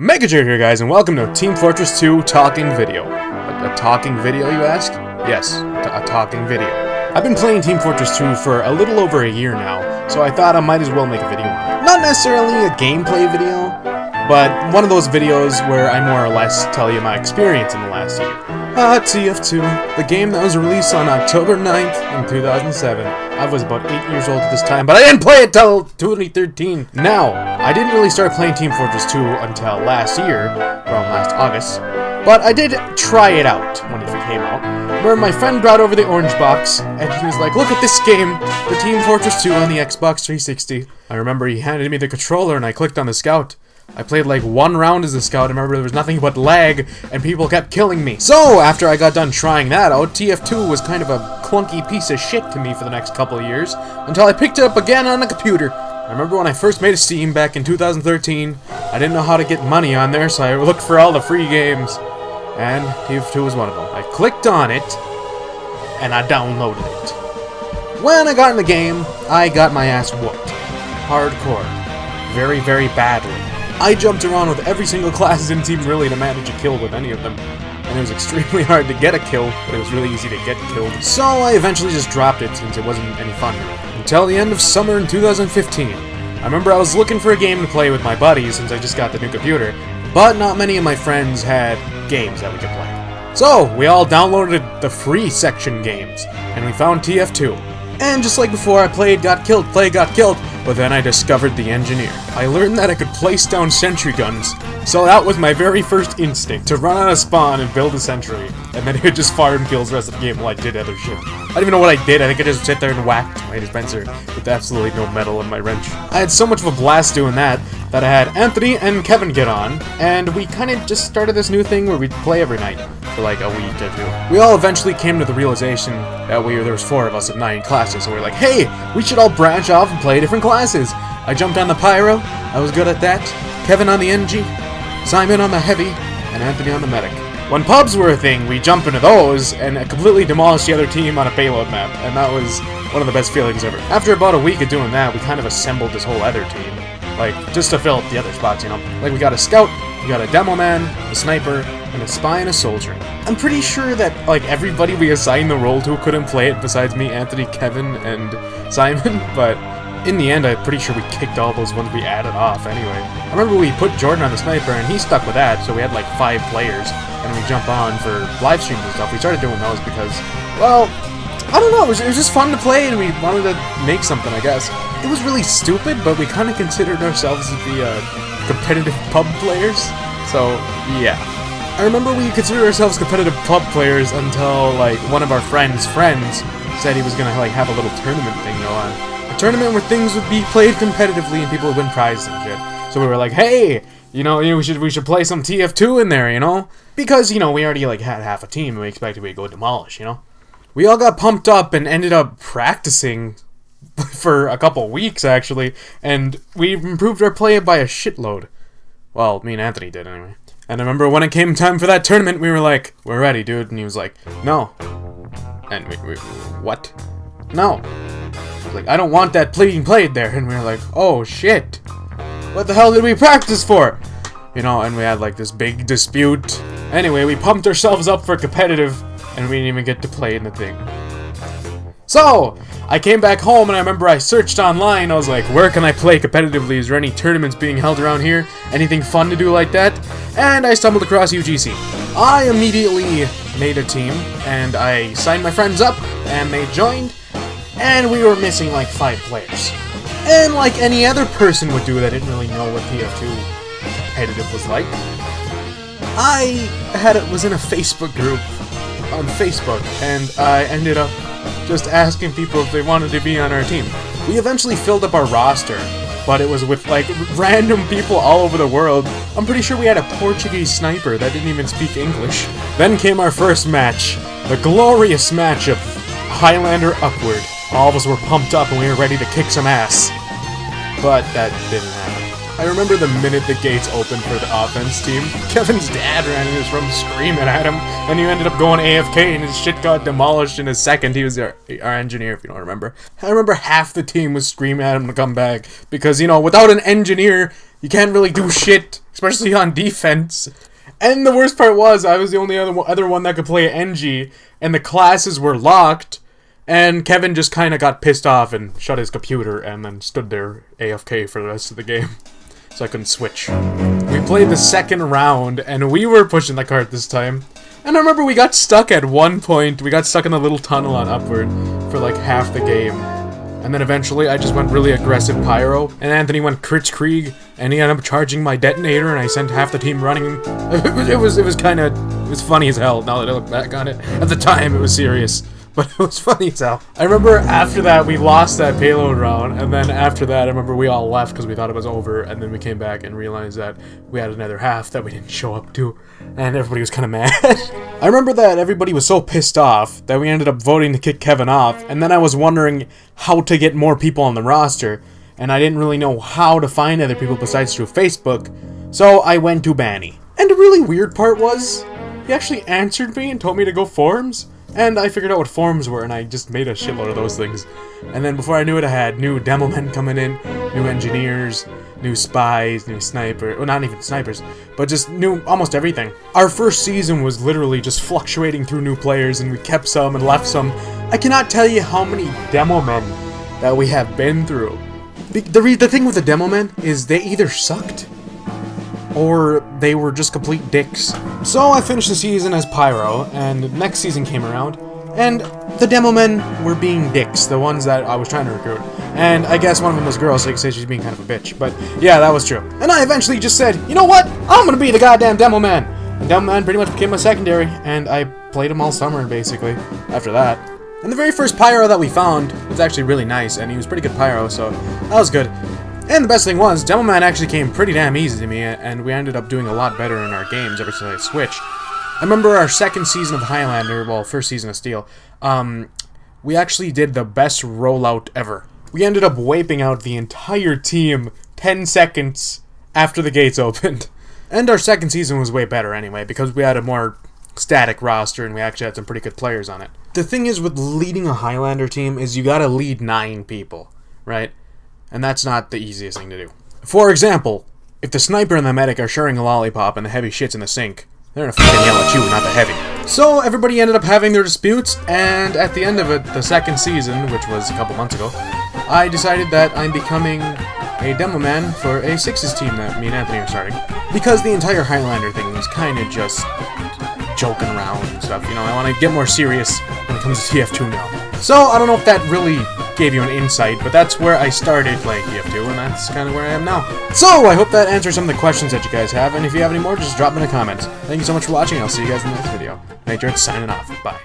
MegaJared here, guys, and welcome to Team Fortress 2 talking video. A talking video, you ask? Yes, a talking video. I've been playing Team Fortress 2 for a little over a year now, so I thought I might as well make a video on it. Not necessarily a gameplay video, but one of those videos where I more or less tell you my experience in the last year. TF2, the game that was released on October 9th in 2007. I was about 8 years old at this time, but I didn't play it till 2013. Now, I didn't really start playing Team Fortress 2 until last year, around last August, but I did try it out when it came out, where my friend brought over the orange box, and he was like, look at this game, the Team Fortress 2 on the Xbox 360. I remember he handed me the controller and I clicked on the scout. I played like one round as a scout. I remember there was nothing but lag, and people kept killing me. So, after I got done trying that out, TF2 was kind of a clunky piece of shit to me for the next couple of years, until I picked it up again on a computer. I remember when I first made a Steam back in 2013, I didn't know how to get money on there, so I looked for all the free games, and TF2 was one of them. I clicked on it, and I downloaded it. When I got in the game, I got my ass whooped. Hardcore. Very, very badly. I jumped around with every single class, didn't seem really to manage a kill with any of them. And it was extremely hard to get a kill, but it was really easy to get killed. So I eventually just dropped it since it wasn't any fun. Until the end of summer in 2015. I remember I was looking for a game to play with my buddies since I just got the new computer, but not many of my friends had games that we could play. So we all downloaded the free section games, and we found TF2. And just like before, I played, got killed, but then I discovered the engineer. I learned that I could place down sentry guns, so that was my very first instinct, to run out of spawn and build a sentry, and then it would just fire and kills the rest of the game while I did other shit. I don't even know what I did. I think I just sit there and whacked my dispenser with absolutely no metal in my wrench. I had so much of a blast doing that I had Anthony and Kevin get on, and we kind of just started this new thing where we'd play every night for like a week or two. We all eventually came to the realization that there was 4 of us at 9 classes, so we were like, hey, we should all branch off and play different classes. I jumped on the Pyro, I was good at that, Kevin on the NG, Simon on the Heavy, and Anthony on the Medic. When pubs were a thing, we jumped into those and completely demolished the other team on a payload map, and that was one of the best feelings ever. After about a week of doing that, we kind of assembled this whole other team. Like, just to fill up the other spots, you know? Like, we got a scout, we got a demo man, a sniper, and a spy and a soldier. I'm pretty sure that, like, everybody we assigned the role to couldn't play it besides me, Anthony, Kevin, and Simon, but in the end, I'm pretty sure we kicked all those ones we added off anyway. I remember we put Jordan on the sniper, and he stuck with that, so we had like 5 players, and we jumped on for live streams and stuff. We started doing those because, well, I don't know, it was just fun to play, and we wanted to make something, I guess. It was really stupid, but we kind of considered ourselves to be competitive pub players, so yeah. I remember we considered ourselves competitive pub players until, like, one of our friends' said he was gonna, like, have a little tournament thing go on. A tournament where things would be played competitively and people would win prizes and shit. So we were like, hey, we should play some TF2 in there, you know? Because, we already, like, had half a team and we expected we'd go demolish, you know? We all got pumped up and ended up practicing for a couple weeks, actually, and we improved our play by a shitload. Well, me and Anthony did, anyway. And I remember when it came time for that tournament, we were like, we're ready, dude, and he was like, no. And we what? No. He was like, I don't want that being played there, and we were like, oh, shit. What the hell did we practice for? And we had, like, this big dispute. Anyway, we pumped ourselves up for competitive, and we didn't even get to play in the thing. So, I came back home and I remember I searched online. I was like, where can I play competitively? Is there any tournaments being held around here? Anything fun to do like that? And I stumbled across UGC. I immediately made a team and I signed my friends up and they joined. And we were missing like 5 players. And like any other person would do that didn't really know what TF2 competitive was like, I was in a Facebook group on Facebook and I ended up just asking people if they wanted to be on our team. We eventually filled up our roster, but it was with, like, random people all over the world. I'm pretty sure we had a Portuguese sniper that didn't even speak English. Then came our first match, the glorious match of Highlander Upward. All of us were pumped up and we were ready to kick some ass. But that didn't happen. I remember the minute the gates opened for the offense team, Kevin's dad ran in his room screaming at him, and he ended up going AFK and his shit got demolished in a second. He was our engineer, if you don't remember. I remember half the team was screaming at him to come back, because, without an engineer, You can't really do shit, especially on defense. And the worst part was, I was the only other one that could play NG, and the classes were locked, and Kevin just kind of got pissed off and shut his computer, and then stood there AFK for the rest of the game. So I couldn't switch. We played the second round, and we were pushing the cart this time. And I remember we got stuck at one point. We got stuck in the little tunnel on Upward for like half the game. And then eventually I just went really aggressive pyro, and Anthony went Kritzkrieg, and he ended up charging my detonator, and I sent half the team running. It was funny as hell now that I look back on it. At the time it was serious, but it was funny as hell. I remember after that we lost that payload round, and then after that I remember we all left because we thought it was over, and then we came back and realized that we had another half that we didn't show up to, and everybody was kind of mad. I remember that everybody was so pissed off that we ended up voting to kick Kevin off, and then I was wondering how to get more people on the roster, and I didn't really know how to find other people besides through Facebook, so I went to Banny. And the really weird part was, he actually answered me and told me to go forums, and I figured out what forums were, and I just made a shitload of those things. And then before I knew it, I had new demo men coming in, new engineers, new spies, new snipers, well, not even snipers, but just new almost everything. Our first season was literally just fluctuating through new players, and we kept some and left some. I cannot tell you how many demo men that we have been through. The thing with the demo men is they either sucked or they were just complete dicks. So I finished the season as Pyro, and the next season came around, and the demo men were being dicks, the ones that I was trying to recruit. And I guess one of them was a girl, so you could say she's being kind of a bitch. But yeah, that was true. And I eventually just said, you know what? I'm gonna be the goddamn demo man. And demo man pretty much became my secondary, and I played him all summer, basically, after that. And the very first Pyro that we found was actually really nice, and he was pretty good Pyro, so that was good. And the best thing was, Demo Man actually came pretty damn easy to me, and we ended up doing a lot better in our games ever since I switched. I remember our second season of Highlander, well, first season of Steel, we actually did the best rollout ever. We ended up wiping out the entire team 10 seconds after the gates opened. And our second season was way better anyway, because we had a more static roster, and we actually had some pretty good players on it. The thing is with leading a Highlander team is you gotta lead 9 people, right? And that's not the easiest thing to do. For example, if the sniper and the medic are sharing a lollipop and the heavy shit's in the sink, they're gonna fucking yell at you, not the heavy. So everybody ended up having their disputes, and at the end of it, the second season, which was a couple months ago, I decided that I'm becoming a demo man for a Sixes team that me and Anthony are starting. Because the entire Highlander thing was kind of just joking around and stuff, you know, I want to get more serious when it comes to TF2 now. So, I don't know if that really gave you an insight, but that's where I started playing TF2, and that's kind of where I am now. So, I hope that answers some of the questions that you guys have, and if you have any more, just drop them in the comments. Thank you so much for watching, I'll see you guys in the next video. MegaJared signing off. Bye.